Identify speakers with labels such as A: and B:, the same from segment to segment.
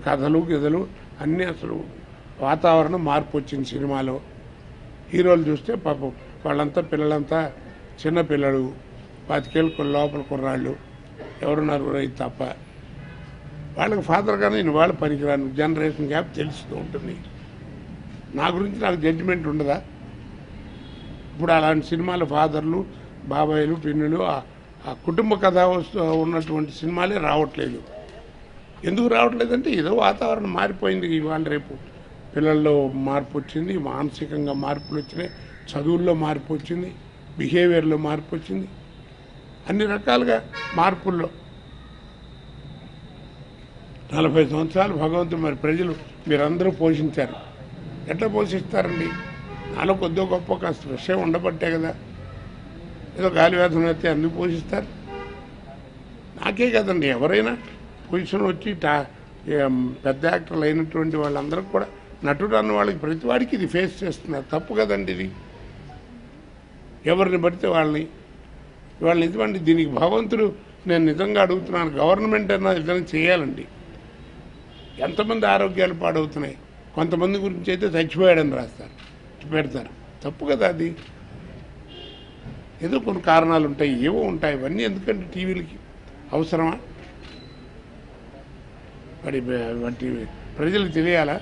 A: కథలు గిథలు అన్నీ అసలు వాతావరణం మార్పు వచ్చింది సినిమాలో. హీరోలు చూస్తే పాపం వాళ్ళంతా పిల్లలంతా చిన్నపిల్లలు, 25 ఏళ్ళ లోపల కుర్రాళ్ళు ఎవరున్నారు రైతు తప్ప. వాళ్ళకి ఫాదర్గా నేను వాళ్ళు పనికిరాను. జనరేషన్ గ్యాప్ తెలుస్తూ ఉంటుంది. నా గురించి నాకు జడ్జిమెంట్ ఉండదా? ఇప్పుడు అలాంటి సినిమాలు ఫాదర్లు, బాబాయిలు, పిన్నులు, ఆ కుటుంబ కథ ఉన్నటువంటి సినిమాలే రావట్లేదు. ఎందుకు రావట్లేదంటే ఏదో వాతావరణం మారిపోయింది. ఇవాళ రేపు పిల్లల్లో మార్పు వచ్చింది, మానసికంగా మార్పులు వచ్చినాయి, చదువుల్లో మార్పు వచ్చింది, బిహేవియర్లో మార్పు వచ్చింది, అన్ని రకాలుగా మార్పుల్లో 40 సంవత్సరాలు భగవంతుడు మరి ప్రజలు మీరందరూ పోషించారు. ఎట్లా పోషిస్తారండి? నాలో కొద్దిగా గొప్ప కాస్త విషయం ఉండబట్టే కదా. ఏదో గాలి వేదన అయితే అన్ని పోషిస్తారు. నాకే కదండి, ఎవరైనా పొజిషన్ వచ్చి పెద్ద యాక్టర్లు అయినటువంటి వాళ్ళందరూ కూడా నటుడు అన్న వాళ్ళకి ప్రతి వాడికి ఇది ఫేస్ చేస్తున్నారు. తప్పు కదండి ఇది. ఎవరిని పడితే వాళ్ళని ఇవ్వండి. దీనికి భగవంతుడు, నేను నిజంగా అడుగుతున్నాను, గవర్నమెంట్ అన్నా ఏదైనా చేయాలండి. ఎంతమంది ఆరోగ్యాలు పాడవుతున్నాయి. కొంతమంది గురించి అయితే చచ్చిపోయాడని రాస్తారు, పెడతారు. తప్పు కదా అది. ఏదో కొన్ని కారణాలు ఉంటాయి, ఏవో ఉంటాయి. ఇవన్నీ ఎందుకంటే టీవీలకి అవసరమా? మరి వాటి ప్రజలకు తెలియాలా?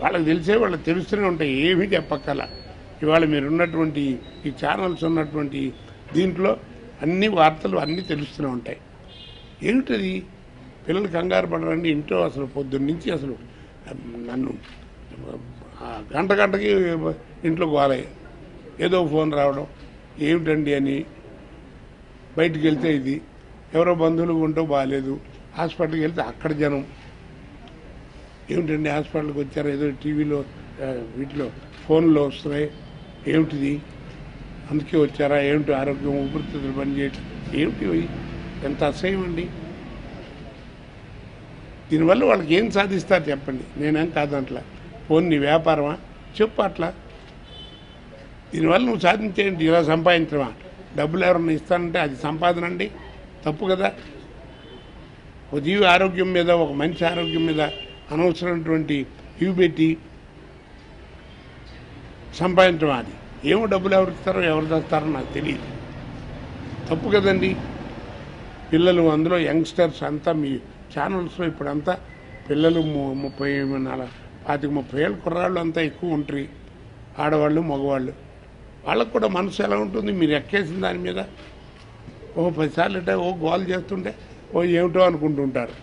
A: వాళ్ళకి తెలిసే వాళ్ళకి తెలుస్తూనే ఉంటాయి, ఏమీ చెప్పక్కల. ఇవాళ మీరున్నటువంటి ఈ ఛానల్స్ ఉన్నటువంటి దీంట్లో అన్ని వార్తలు అన్నీ తెలుస్తూనే ఉంటాయి. ఏమిటది? పిల్లలు కంగారు పడరండి. ఇంట్లో అసలు పొద్దున్న నుంచి అసలు నన్ను గంటకి ఇంట్లో గోలయ్య, ఏదో ఫోన్ రావడం, ఏమిటండి అని. బయటికి వెళ్తే ఇది, ఎవరో బంధువులు ఉంటూ బాగాలేదు, హాస్పిటల్కి వెళ్తే అక్కడ జనం, ఏమిటండి హాస్పిటల్కి వచ్చారు, ఏదో టీవీలో వీటిలో ఫోన్లో వస్తున్నాయి, ఏమిటిది, అందుకే వచ్చారా, ఏమిటి ఆరోగ్యం, ఊపిరితిత్తులు పనిచేయటం, ఏమిటి, ఎంత అసహ్యం అండి. దీనివల్ల వాళ్ళకి ఏం సాధిస్తారు చెప్పండి? నేనేం కాదంట్లా. ఫోన్ నీ వ్యాపారమా? చెప్పు అట్లా. దీనివల్ల నువ్వు సాధించేయండి, ఇలా సంపాదించడమా? డబ్బులు ఎవరన్నా ఇస్తానంటే అది సంపాదన అండి, తప్పు కదా. ఒక జీవి ఆరోగ్యం మీద, ఒక మనిషి ఆరోగ్యం మీద అనవసరమైనటువంటి ఇవి పెట్టి సంపాదించడం, అది ఏమో డబ్బులు ఎవరు ఇస్తారో ఎవరు తెస్తారో నాకు తెలియదు. తప్పు కదండి. పిల్లలు అందులో యంగ్స్టర్స్ అంతా మీ ఛానల్స్లో ఇప్పుడంతా పిల్లలు 30 ఏళ్ళ కుర్రాళ్ళు అంతా ఎక్కువ ఉంటారు, ఆడవాళ్ళు మగవాళ్ళు. వాళ్ళకు కూడా మనసు ఎలా ఉంటుంది? మీరు ఎక్కేసిన దాని మీద 10 సార్లు అంటే గోల్ చేస్తుంటే ఏమిటో అనుకుంటుంటారు.